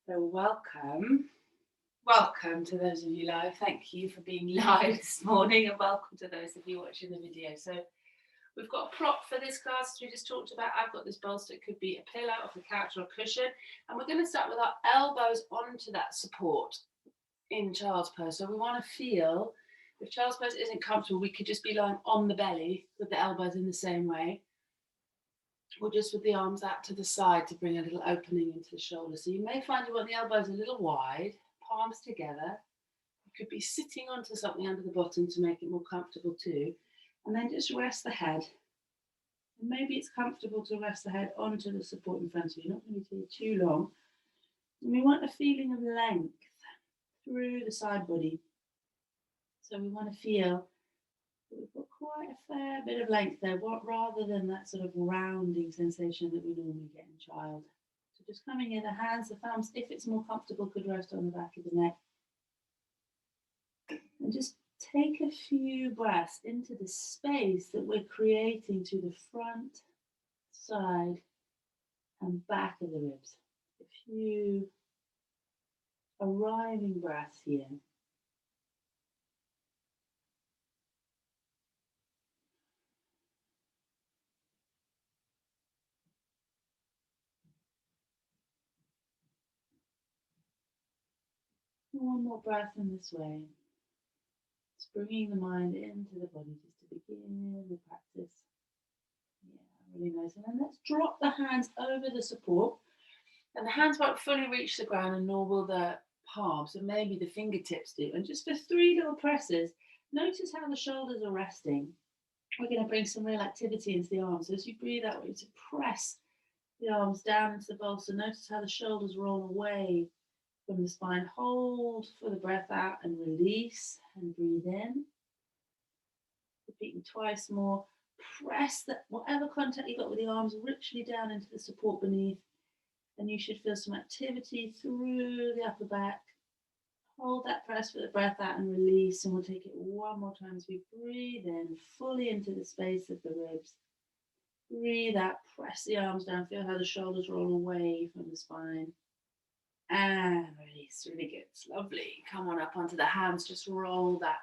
So welcome to those of you live. Thank you for being live this morning, and welcome to those of you watching the video. So we've got a prop for this class, as we just talked about. I've got this bolster. It could be a pillow off a couch or a cushion, and we're going to start with our elbows onto that support in child's pose. So we want to feel, if child's pose isn't comfortable, we could just be lying on the belly with the elbows in the same way, or just with the arms out to the side to bring a little opening into the shoulder. So you may find you want the elbows a little wide, palms together. You could be sitting onto something under the bottom to make it more comfortable too. And then just rest the head. And maybe it's comfortable to rest the head onto the support in front of you. Not going to be too long. And we want a feeling of length through the side body. So we want to feel we've got quite a fair bit of length there, rather than that sort of rounding sensation that we normally get in child. So just coming in, the hands, the thumbs, if it's more comfortable, could rest on the back of the neck. And just take a few breaths into the space that we're creating to the front, side, and back of the ribs. A few arriving breaths here. One more breath in this way. Just bringing the mind into the body just to begin the practice. Yeah, really nice. And then let's drop the hands over the support. And the hands won't fully reach the ground, and nor will the palms, and maybe the fingertips do. And just for 3 little presses, notice how the shoulders are resting. We're going to bring some real activity into the arms. So as you breathe out, to press the arms down into the bolster. Notice how the shoulders roll away from the spine. Hold for the breath out and release, and breathe in. Repeating twice more. Press that whatever contact you got with the arms richly down into the support beneath, and you should feel some activity through the upper back. Hold that press for the breath out and release, and we'll take it one more time as we breathe in fully into the space of the ribs. Breathe out, press the arms down, feel how the shoulders roll away from the spine. And release, really good, it's lovely. Come on up onto the hands, just roll that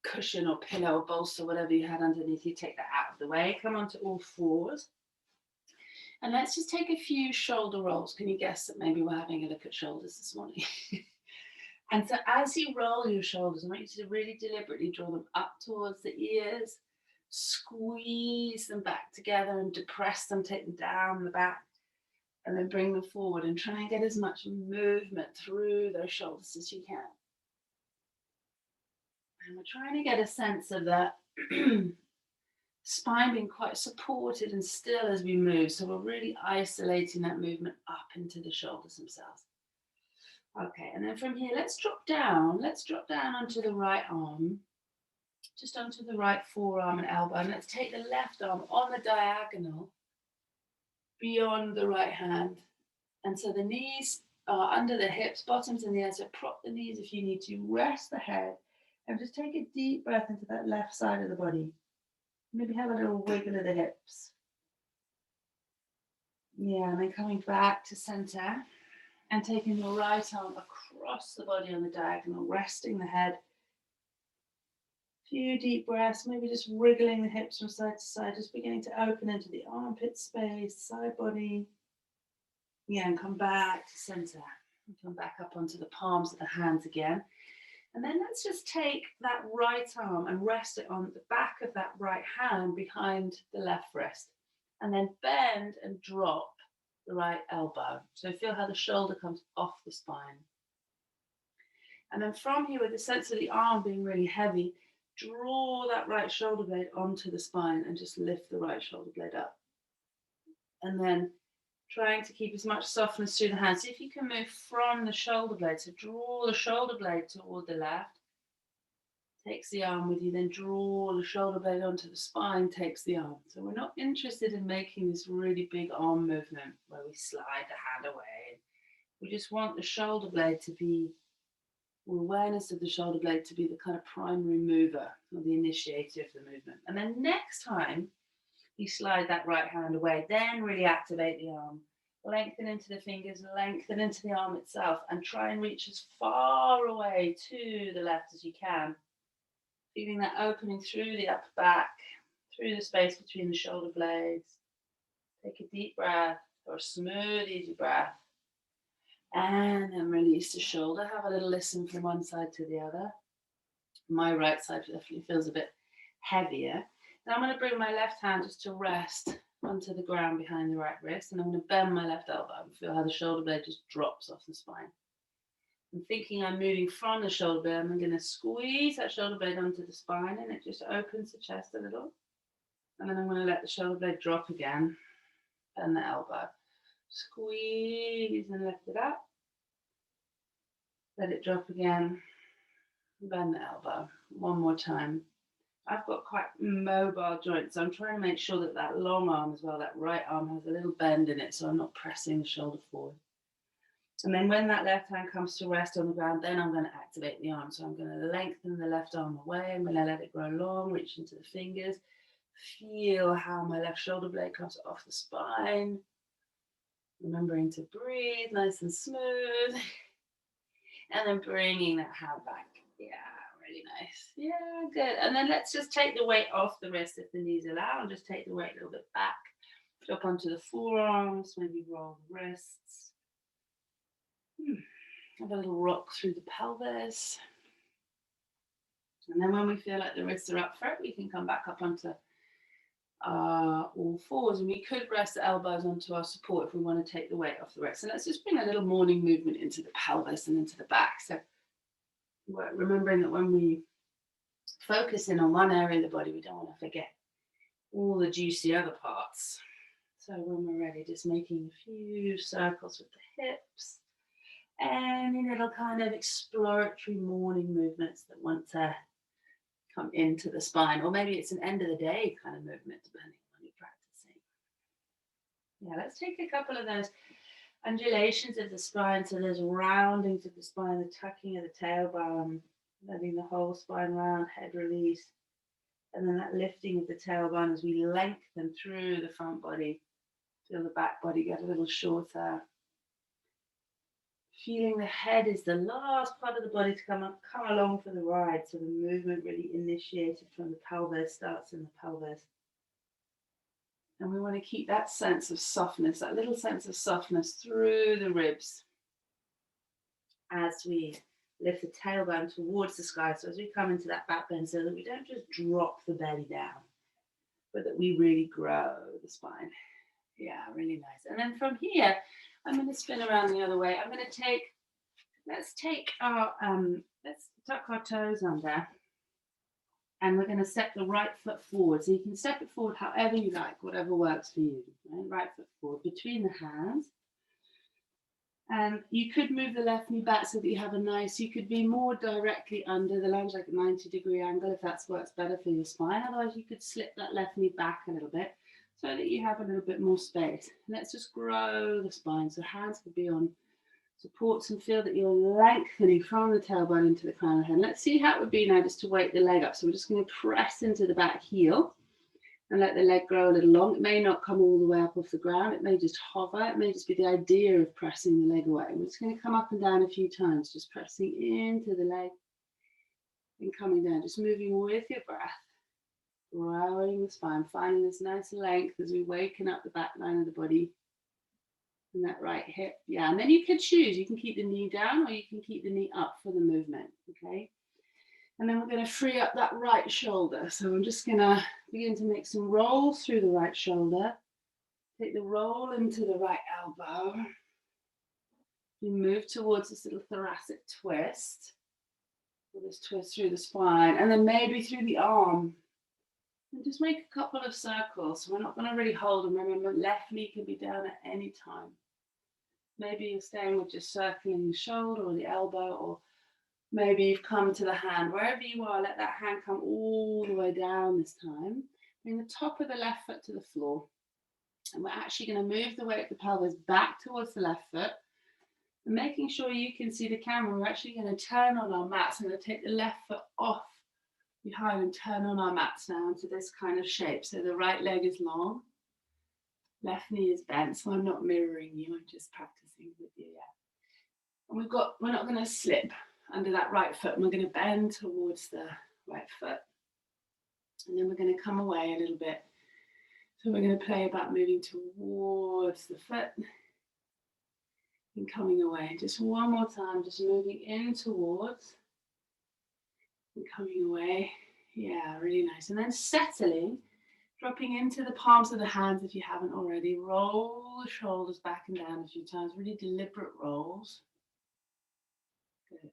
cushion or pillow or bolster, whatever you had underneath you, take that out of the way. Come onto all fours. And let's just take a few shoulder rolls. Can you guess that maybe we're having a look at shoulders this morning? And so as you roll your shoulders, I want you to really deliberately draw them up towards the ears, squeeze them back together and depress them, take them down the back, and then bring them forward and try and get as much movement through those shoulders as you can. And we're trying to get a sense of that spine being quite supported and still as we move. So we're really isolating that movement up into the shoulders themselves. Okay, and then from here, let's drop down onto the right arm, just onto the right forearm and elbow. And let's take the left arm on the diagonal beyond the right hand. And so the knees are under the hips, bottoms in the air. So prop the knees if you need to, rest the head, and just take a deep breath into that left side of the body. Maybe have a little wiggle of the hips. Yeah, and then coming back to center and taking your right arm across the body on the diagonal, resting the head. A few deep breaths, maybe just wriggling the hips from side to side, just beginning to open into the armpit space, side body. Yeah, and come back to center. And come back up onto the palms of the hands again. And then let's just take that right arm and rest it on the back of that right hand behind the left wrist. And then bend and drop the right elbow. So feel how the shoulder comes off the spine. And then from here, with the sense of the arm being really heavy, draw that right shoulder blade onto the spine and just lift the right shoulder blade up. And then trying to keep as much softness through the hands. See if you can move from the shoulder blade. So draw the shoulder blade toward the left. Takes the arm with you, then draw the shoulder blade onto the spine, takes the arm. So we're not interested in making this really big arm movement where we slide the hand away. We just want the shoulder blade to be, or awareness of the shoulder blade to be the kind of primary mover or the initiator of the movement. And then next time you slide that right hand away, then really activate the arm. Lengthen into the fingers, lengthen into the arm itself, and try and reach as far away to the left as you can. Feeling that opening through the upper back, through the space between the shoulder blades. Take a deep breath or a smooth, easy breath. And then release the shoulder. Have a little listen from one side to the other. My right side definitely feels a bit heavier. Now I'm going to bring my left hand just to rest onto the ground behind the right wrist, and I'm going to bend my left elbow and feel how the shoulder blade just drops off the spine. I'm thinking I'm moving from the shoulder blade. I'm going to squeeze that shoulder blade onto the spine, and it just opens the chest a little. And then I'm going to let the shoulder blade drop again, bend the elbow. Squeeze and lift it up. Let it drop again, bend the elbow. One more time. I've got quite mobile joints, so I'm trying to make sure that that long arm as well, that right arm has a little bend in it, so I'm not pressing the shoulder forward. And then when that left hand comes to rest on the ground, then I'm going to activate the arm. So I'm going to lengthen the left arm away. I'm going to let it grow long, reach into the fingers. Feel how my left shoulder blade comes off the spine. Remembering to breathe nice and smooth. And then bringing that hand back. Yeah. Really nice. Yeah, good. And then let's just take the weight off the wrist if the knees allow, and just take the weight a little bit back. Drop onto the forearms, maybe roll the wrists. Have a little rock through the pelvis. And then when we feel like the wrists are up for it, we can come back up onto all fours, and we could rest the elbows onto our support if we want to take the weight off the wrist. So let's just bring a little morning movement into the pelvis and into the back. So remembering that when we focus in on one area of the body, we don't want to forget all the juicy other parts. So when we're ready, just making a few circles with the hips, any little kind of exploratory morning movements that want to come into the spine, or maybe it's an end of the day kind of movement, depending on what you're practicing. Yeah, let's take a couple of those undulations of the spine. So there's roundings of the spine, the tucking of the tailbone, letting the whole spine round, head release, and then that lifting of the tailbone as we lengthen through the front body. Feel the back body get a little shorter. Feeling the head is the last part of the body to come along for the ride. So the movement really initiated from the pelvis, starts in the pelvis. And we want to keep that sense of softness, that little sense of softness through the ribs as we lift the tailbone towards the sky. So as we come into that back bend, so that we don't just drop the belly down, but that we really grow the spine. Yeah, really nice. And then from here, I'm going to spin around the other way. I'm going to take, let's tuck our toes under, and we're going to step the right foot forward. So you can step it forward however you like, whatever works for you. Right foot forward between the hands. And you could move the left knee back so that you have a nice, you could be more directly under the lunge, like a 90-degree angle, if that works better for your spine. Otherwise, you could slip that left knee back a little bit so that you have a little bit more space. Let's just grow the spine. So hands could be on supports and feel that you're lengthening from the tailbone into the crown of the head. Let's see how it would be now just to weight the leg up. So we're just going to press into the back heel and let the leg grow a little long. It may not come all the way up off the ground. It may just hover. It may just be the idea of pressing the leg away. We're just going to come up and down a few times, just pressing into the leg and coming down, just moving with your breath, growing the spine, finding this nice length as we waken up the back line of the body and that right hip. Yeah, and then you can choose. You can keep the knee down or you can keep the knee up for the movement, okay? And then we're going to free up that right shoulder. So I'm just going to begin to make some rolls through the right shoulder. Take the roll into the right elbow. You move towards this little thoracic twist. This twist through the spine. And then maybe through the arm. And just make a couple of circles. So we're not going to really hold them. Remember, left knee can be down at any time. Maybe you're staying with just circling the shoulder or the elbow, or maybe you've come to the hand. Wherever you are, let that hand come all the way down this time. Bring the top of the left foot to the floor. And we're actually going to move the weight of the pelvis back towards the left foot. And making sure you can see the camera, we're actually going to turn on our mats. I'm going to take the left foot off behind and turn on our mats now into this kind of shape. So the right leg is long. Left knee is bent, so I'm not mirroring you, I'm just practicing with you, yeah. And we're not going to slip under that right foot, and we're going to bend towards the right foot. And then we're going to come away a little bit. So we're going to play about moving towards the foot and coming away. Just one more time, just moving in towards and coming away. Yeah, really nice. And then settling, dropping into the palms of the hands if you haven't already. Roll the shoulders back and down a few times, really deliberate rolls. Good.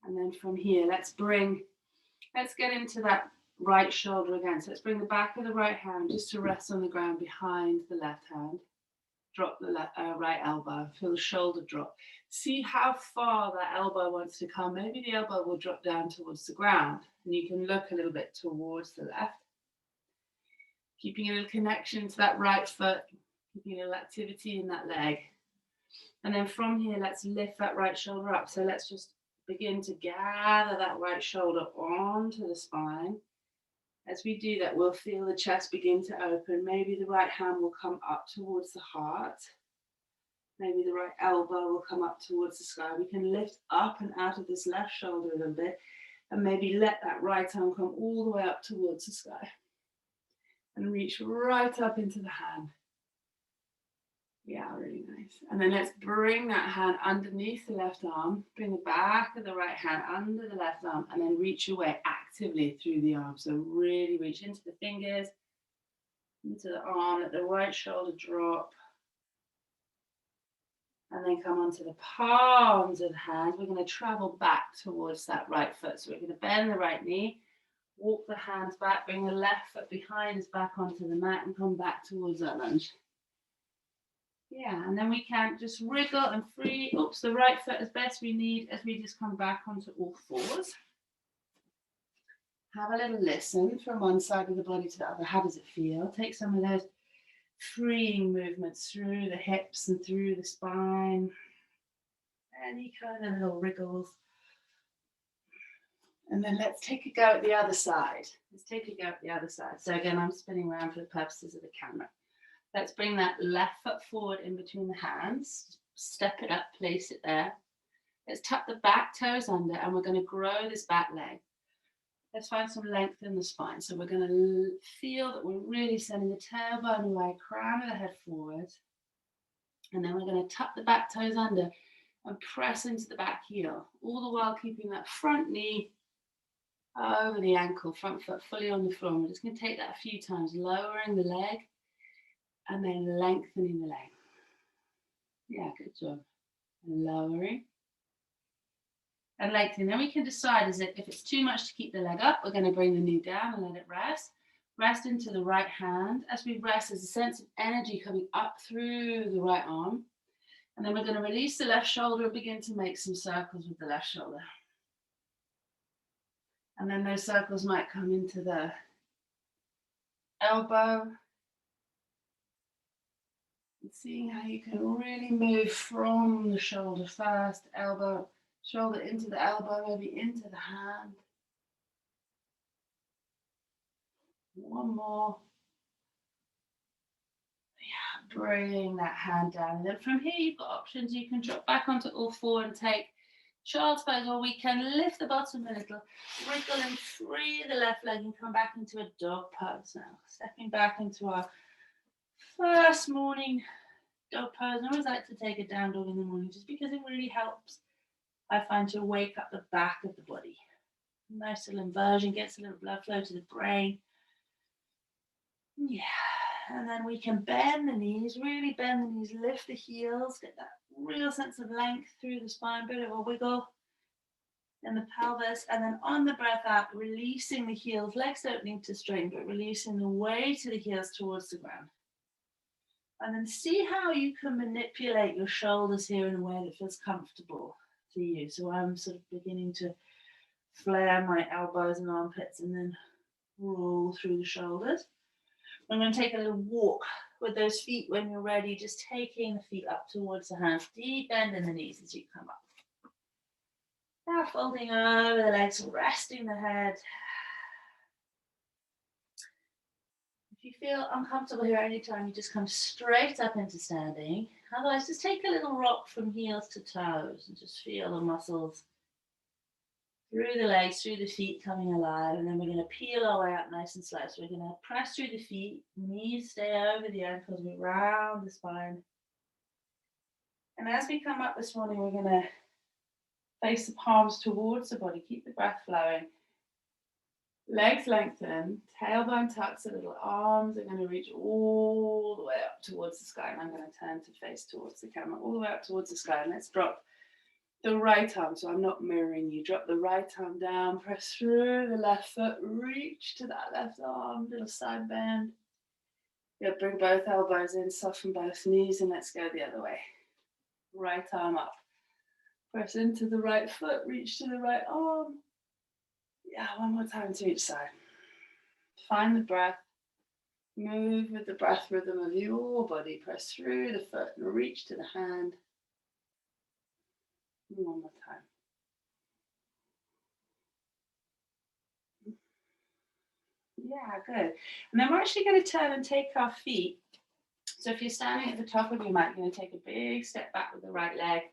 And then from here, let's get into that right shoulder again. So let's bring the back of the right hand just to rest on the ground behind the left hand. Drop the right elbow, feel the shoulder drop. See how far that elbow wants to come. Maybe the elbow will drop down towards the ground, and you can look a little bit towards the left. Keeping a little connection to that right foot, keeping a little activity in that leg. And then from here, let's lift that right shoulder up. So let's just begin to gather that right shoulder onto the spine. As we do that, we'll feel the chest begin to open. Maybe the right hand will come up towards the heart. Maybe the right elbow will come up towards the sky. We can lift up and out of this left shoulder a little bit, and maybe let that right arm come all the way up towards the sky. And reach right up into the hand. Yeah, really nice. And then let's bring that hand underneath the left arm, bring the back of the right hand under the left arm, and then reach away actively through the arm. So really reach into the fingers, into the arm, let the right shoulder drop. And then come onto the palms of the hand. We're going to travel back towards that right foot. So we're going to bend the right knee, walk the hands back, bring the left foot behind us back onto the mat, and come back towards that lunge. Yeah, and then we can just wriggle and free. Oops, the right foot as best we need as we just come back onto all fours. Have a little listen from one side of the body to the other. How does it feel? Take some of those freeing movements through the hips and through the spine. Any kind of little wriggles. And then let's take a go at the other side. So again, I'm spinning around for the purposes of the camera. Let's bring that left foot forward in between the hands. Step it up, place it there. Let's tuck the back toes under, and we're going to grow this back leg. Let's find some length in the spine. So we're going to feel that we're really sending the tailbone away, crown of the head forward. And then we're going to tuck the back toes under and press into the back heel, all the while keeping that front knee over the ankle, front foot fully on the floor. And we're just going to take that a few times, lowering the leg and then lengthening the leg. Yeah, good job. And lowering and lengthening. Then we can decide if it's too much to keep the leg up, we're going to bring the knee down and let it rest. Rest into the right hand. As we rest, there's a sense of energy coming up through the right arm. And then we're going to release the left shoulder and begin to make some circles with the left shoulder. And then those circles might come into the elbow. And seeing how you can really move from the shoulder first, elbow, shoulder into the elbow, maybe into the hand. One more. Yeah, bring that hand down. And then from here, you've got options. You can drop back onto all four and take child's pose, or we can lift the bottom a little, wriggle and free the left leg and come back into a dog pose now. Stepping back into our first morning dog pose. I always like to take a down dog in the morning just because it really helps, I find, to wake up the back of the body. Nice little inversion, gets a little blood flow to the brain. Yeah, and then we can bend the knees, really bend the knees, lift the heels, get that real sense of length through the spine, bit of a wiggle in the pelvis, and then on the breath out, releasing the heels, legs don't need to straighten, but releasing the weight of the heels towards the ground. And then see how you can manipulate your shoulders here in a way that feels comfortable to you. So I'm sort of beginning to flare my elbows and armpits and then roll through the shoulders. I'm going to take a little walk with those feet when you're ready, just taking the feet up towards the hands, deep bend in the knees as you come up. Now folding over the legs, resting the head. If you feel uncomfortable here anytime, you just come straight up into standing. Otherwise, just take a little rock from heels to toes and just feel the muscles through the legs, through the feet coming alive. And then we're going to peel our way up nice and slow. So we're going to press through the feet, knees stay over the ankles, we round the spine. And as we come up this morning, we're going to face the palms towards the body, keep the breath flowing. Legs lengthen, tailbone tucks a little, arms are going to reach all the way up towards the sky. And I'm going to turn to face towards the camera, all the way up towards the sky. And let's drop the right arm, so I'm not mirroring you. Drop the right arm down, press through the left foot, reach to that left arm, little side bend. Yeah, bring both elbows in, soften both knees, and let's go the other way. Right arm up. Press into the right foot, reach to the right arm. Yeah, one more time to each side. Find the breath. Move with the breath rhythm of your body. Press through the foot and reach to the hand. And one more time. Yeah, good. And then we're actually going to turn and take our feet. So if you're standing at the top of your mat, you're going to take a big step back with the right leg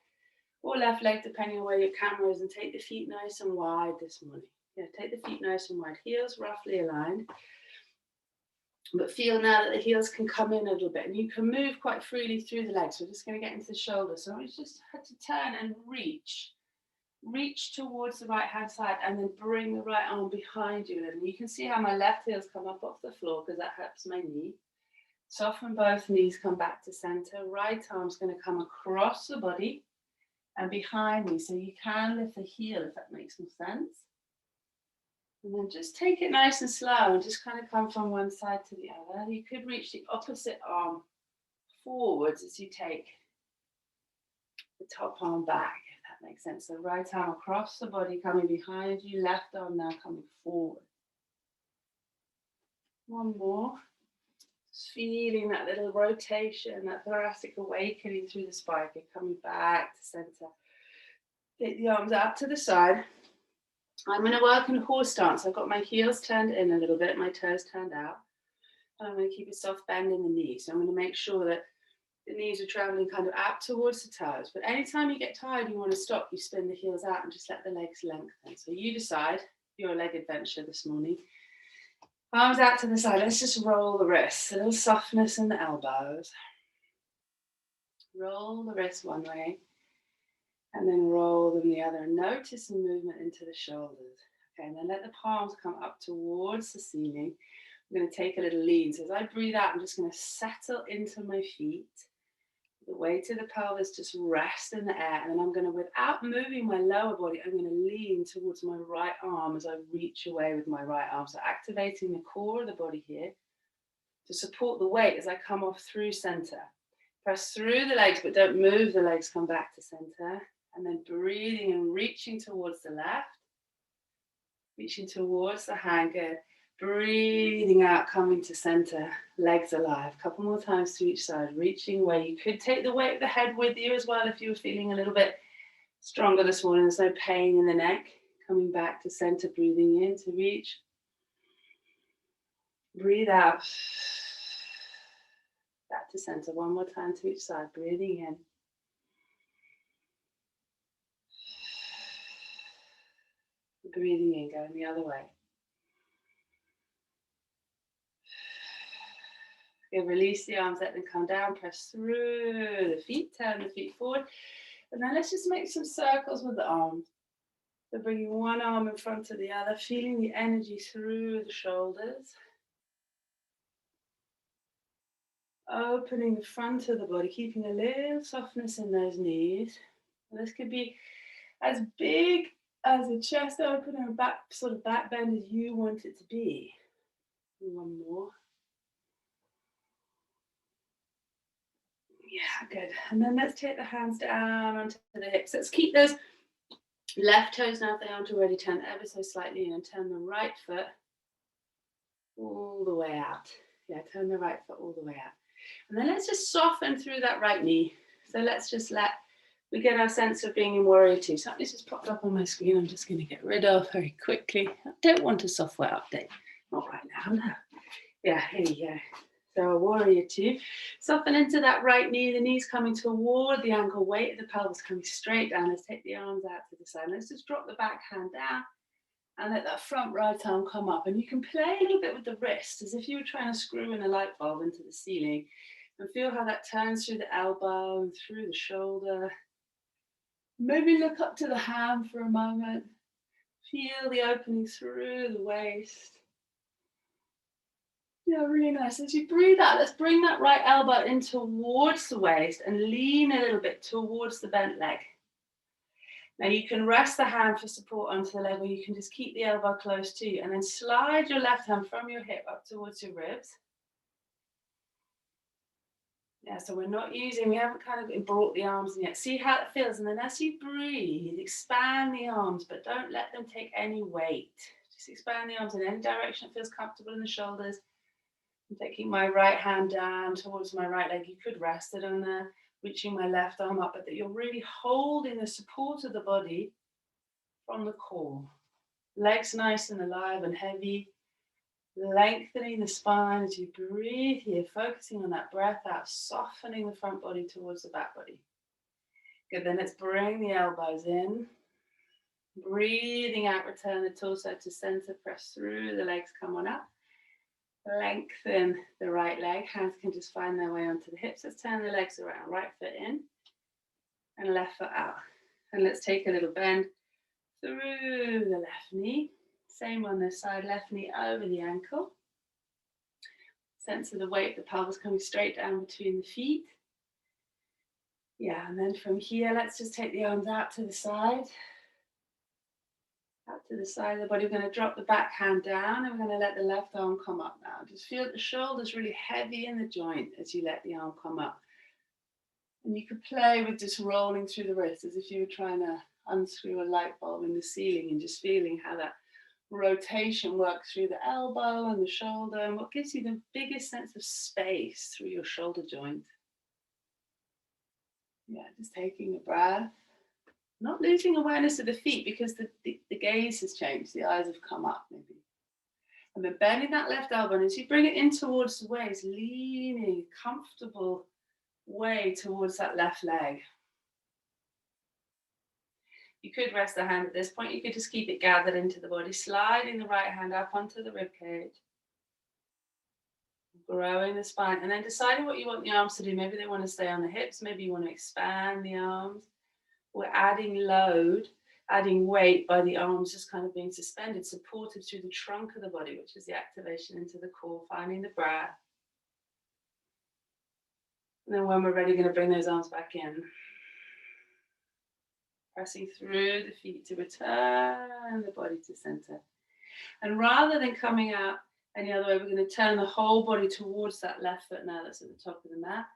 or left leg, depending on where your camera is, and take the feet nice and wide this morning. Yeah, take the feet nice and wide, heels roughly aligned. But feel now that the heels can come in a little bit, and you can move quite freely through the legs. We're just going to get into the shoulders. So we just had to turn and reach towards the right hand side, and then bring the right arm behind you. And you can see how my left heel's come up off the floor because that helps my knee. Soften both knees, come back to center. Right arm's going to come across the body and behind me, so you can lift the heel if that makes more sense. And then just take it nice and slow and just kind of come from one side to the other. You could reach the opposite arm forwards as you take the top arm back, if that makes sense. So right arm across the body, coming behind you, left arm now coming forward. One more. Just feeling that little rotation, that thoracic awakening through the spine, coming back to center. Take the arms out to the side. I'm going to work in horse stance. I've got my heels turned in a little bit, my toes turned out. And I'm going to keep a soft bend in the knees. So I'm going to make sure that the knees are traveling kind of out towards the toes. But anytime you get tired, you want to stop, you spin the heels out and just let the legs lengthen. So you decide your leg adventure this morning. Arms out to the side. Let's just roll the wrists. A little softness in the elbows. Roll the wrists one way. And then roll them the other. Notice the movement into the shoulders. Okay, and then let the palms come up towards the ceiling. I'm going to take a little lean. So as I breathe out, I'm just going to settle into my feet. The weight of the pelvis just rest in the air. And then I'm going to, without moving my lower body, I'm going to lean towards my right arm as I reach away with my right arm. So activating the core of the body here to support the weight as I come off through center. Press through the legs, but don't move the legs, come back to center. And then breathing and reaching towards the left. Reaching towards the hand, good. Breathing out, coming to center, legs alive. A couple more times to each side, reaching away. You could take the weight of the head with you as well if you were feeling a little bit stronger this morning. There's no pain in the neck. Coming back to center, breathing in to reach. Breathe out. Back to center, one more time to each side, breathing in. Breathing in, going the other way. Okay, release the arms, let them come down, press through the feet, turn the feet forward. And then let's just make some circles with the arms. So bringing one arm in front of the other, feeling the energy through the shoulders. Opening the front of the body, keeping a little softness in those knees. And this could be as big as a chest opener and back, sort of back bend as you want it to be. One more. Yeah, good. And then let's take the hands down onto the hips. Let's keep those left toes now, if they aren't already turned ever so slightly in, and turn the right foot all the way out. Yeah, turn the right foot all the way out. And then let's just soften through that right knee. So let's just we get our sense of being in warrior two. Something's just popped up on my screen. I'm just going to get rid of very quickly. I don't want a software update. Not right now, no. Yeah, here you go. So a warrior two. Soften into that right knee, the knees coming toward the ankle, weight of the pelvis coming straight down. Let's take the arms out to the side. Let's just drop the back hand down and let that front right arm come up. And you can play a little bit with the wrist as if you were trying to screw in a light bulb into the ceiling. And feel how that turns through the elbow and through the shoulder. Maybe look up to the hand for a moment. Feel the opening through the waist. Yeah, really nice. As you breathe out, let's bring that right elbow in towards the waist and lean a little bit towards the bent leg. Now you can rest the hand for support onto the leg, or you can just keep the elbow close to you and then slide your left hand from your hip up towards your ribs. Yeah, so we haven't kind of brought the arms in yet. See how it feels. And then as you breathe, expand the arms, but don't let them take any weight. Just expand the arms in any direction that feels comfortable in the shoulders. I'm taking my right hand down towards my right leg. You could rest it on there, reaching my left arm up, but that you're really holding the support of the body from the core. Legs nice and alive and heavy. Lengthening the spine as you breathe here, focusing on that breath out, softening the front body towards the back body. Good, then let's bring the elbows in. Breathing out, return the torso to center, press through the legs, come on up. Lengthen the right leg, hands can just find their way onto the hips. Let's turn the legs around, right foot in and left foot out. And let's take a little bend through the left knee. Same on this side, left knee over the ankle. Sense of the weight, the pelvis coming straight down between the feet. Yeah, and then from here, let's just take the arms out to the side. Out to the side of the body. We're going to drop the back hand down and we're going to let the left arm come up now. Just feel the shoulders really heavy in the joint as you let the arm come up. And you could play with just rolling through the wrist as if you were trying to unscrew a light bulb in the ceiling and just feeling how that rotation works through the elbow and the shoulder and what gives you the biggest sense of space through your shoulder joint. Yeah, just taking a breath. Not losing awareness of the feet because the gaze has changed. The eyes have come up maybe. And then bending that left elbow. And as you bring it in towards the waist, leaning comfortable way towards that left leg. You could rest the hand at this point. You could just keep it gathered into the body, sliding the right hand up onto the ribcage. Growing the spine. And then deciding what you want the arms to do. Maybe they want to stay on the hips. Maybe you want to expand the arms. We're adding load, adding weight by the arms just kind of being suspended, supported through the trunk of the body, which is the activation into the core, finding the breath. And then when we're ready, going to bring those arms back in. Pressing through the feet to return the body to center. And rather than coming out any other way, we're going to turn the whole body towards that left foot now that's at the top of the mat.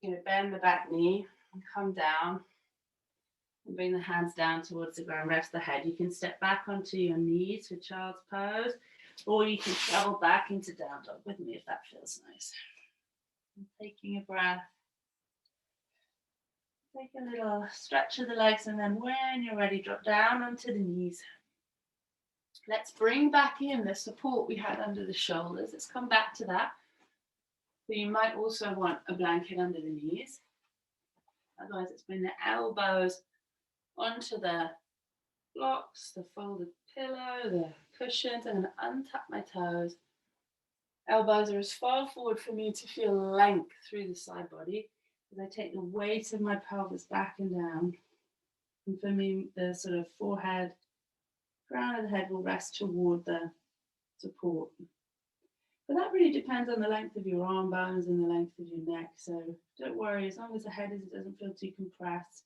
You're going to bend the back knee and come down. And bring the hands down towards the ground, rest the head. You can step back onto your knees for child's pose, or you can travel back into down dog with me if that feels nice. And taking a breath. Take a little stretch of the legs, and then when you're ready, drop down onto the knees. Let's bring back in the support we had under the shoulders. Let's come back to that. So you might also want a blanket under the knees. Otherwise, let's bring the elbows onto the blocks, the folded pillow, the cushions. I'm going to untap my toes. Elbows are as far forward for me to feel length through the side body as I take the weight of my pelvis back and down. And for me, the sort of forehead, crown of the head will rest toward the support. But that really depends on the length of your arm bones and the length of your neck. So don't worry, as long as the head doesn't feel too compressed.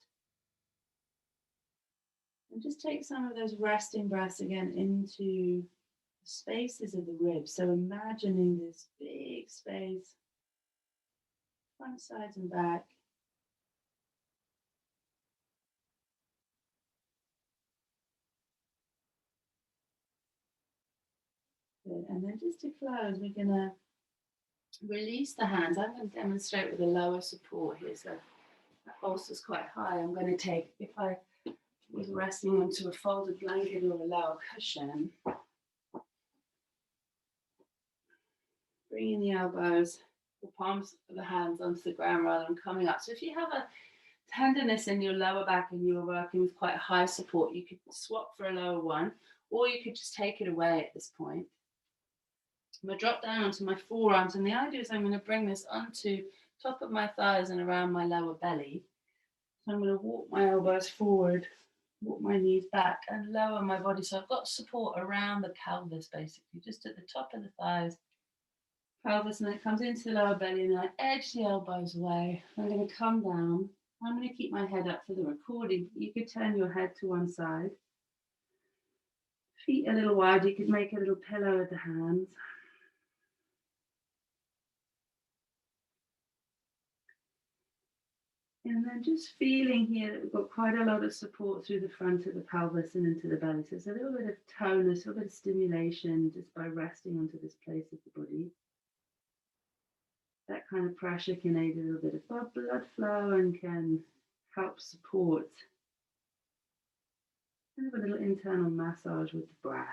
And just take some of those resting breaths again into the spaces of the ribs. So imagining this big space, front, sides, and back. Good. And then just to close, we're going to release the hands. I'm going to demonstrate with a lower support here. So that bolster's quite high. I'm going to take, if I was resting onto a folded blanket or a lower cushion, bringing the elbows, the palms of the hands onto the ground rather than coming up. So if you have a tenderness in your lower back and you were working with quite a high support, you could swap for a lower one, or you could just take it away at this point. I'm going to drop down onto my forearms, and the idea is I'm going to bring this onto top of my thighs and around my lower belly. So I'm going to walk my elbows forward, walk my knees back, and lower my body. So I've got support around the pelvis, basically, just at the top of the thighs, pelvis, and then it comes into the lower belly, and then I edge the elbows away. I'm going to come down. I'm going to keep my head up for the recording. You could turn your head to one side. Feet a little wide. You could make a little pillow with the hands. And then just feeling here that we've got quite a lot of support through the front of the pelvis and into the belly. So it's a little bit of tonus, a little bit of stimulation just by resting onto this place of the body. That kind of pressure can aid a little bit of blood flow and can help support kind of a little internal massage with the breath.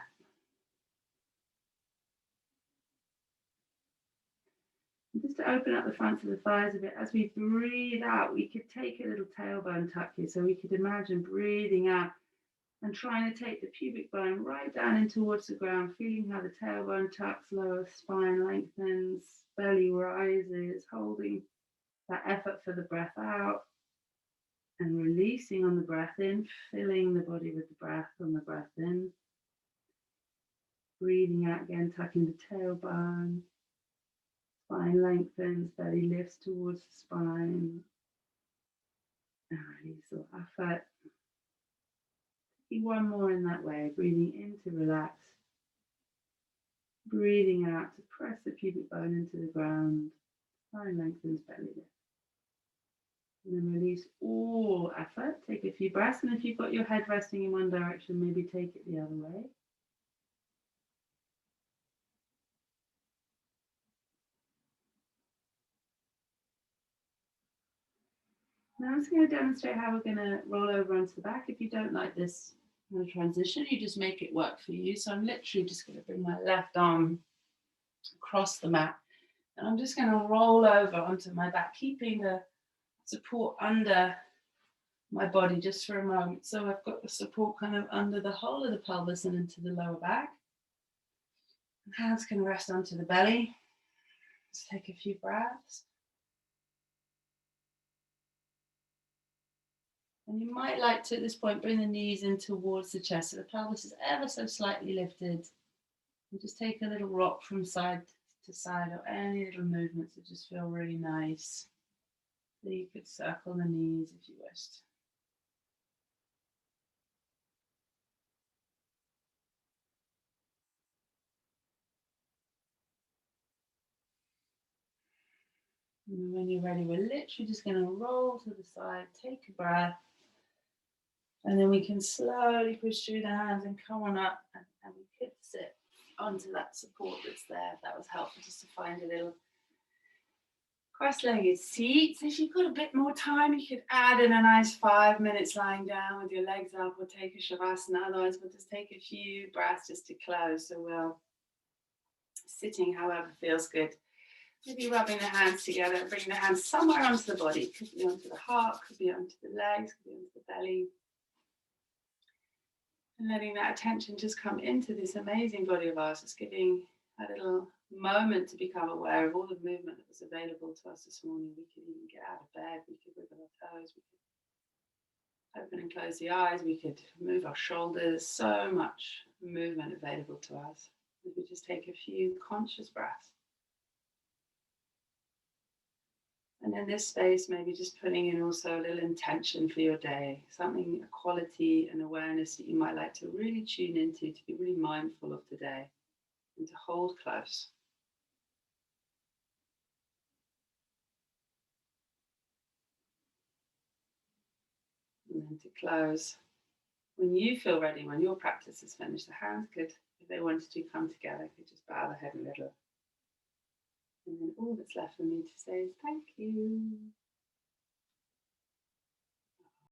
And just to open up the fronts of the thighs a bit, as we breathe out, we could take a little tailbone tuck here. So we could imagine breathing out and trying to take the pubic bone right down in towards the ground, feeling how the tailbone tucks, lower spine lengthens, belly rises, holding that effort for the breath out and releasing on the breath in, filling the body with the breath on the breath in. Breathing out again, tucking the tailbone, spine lengthens, belly lifts towards the spine. And release all effort. One more in that way, breathing in to relax, breathing out to press the pubic bone into the ground, spine lengthens, belly lift. And then release all effort, take a few breaths, and if you've got your head resting in one direction, maybe take it the other way. Now I'm just going to demonstrate how we're going to roll over onto the back. If you don't like this kind of transition, you just make it work for you. So I'm literally just going to bring my left arm across the mat, and I'm just going to roll over onto my back, keeping the support under my body just for a moment. So I've got the support kind of under the whole of the pelvis and into the lower back. Hands can rest onto the belly. Let's take a few breaths. And you might like to, at this point, bring the knees in towards the chest so the pelvis is ever so slightly lifted. And just take a little rock from side to side, or any little movements that just feel really nice. So you could circle the knees if you wished. And when you're ready, we're literally just going to roll to the side, take a breath. And then we can slowly push through the hands and come on up, and we could sit onto that support that's there. If that was helpful, just to find a little cross-legged seat. So if you've got a bit more time, you could add in a nice 5 minutes lying down with your legs up, or take a shavasana. Otherwise, we'll just take a few breaths just to close. So we're sitting however feels good. Maybe rubbing the hands together, bringing the hands somewhere onto the body. Could be onto the heart, could be onto the legs, could be onto the belly. And letting that attention just come into this amazing body of ours. Just giving a little moment to become aware of all the movement that was available to us this morning. We could even get out of bed, we could wiggle our toes, we could open and close the eyes, we could move our shoulders. So much movement available to us. We could just take a few conscious breaths. And in this space, maybe just putting in also a little intention for your day, something, a quality, an awareness that you might like to really tune into, to be really mindful of today and to hold close. And then to close, when you feel ready, when your practice is finished, the hands could, if they wanted to, come together, could just bow the head a little. And then all that's left for me to say is thank you.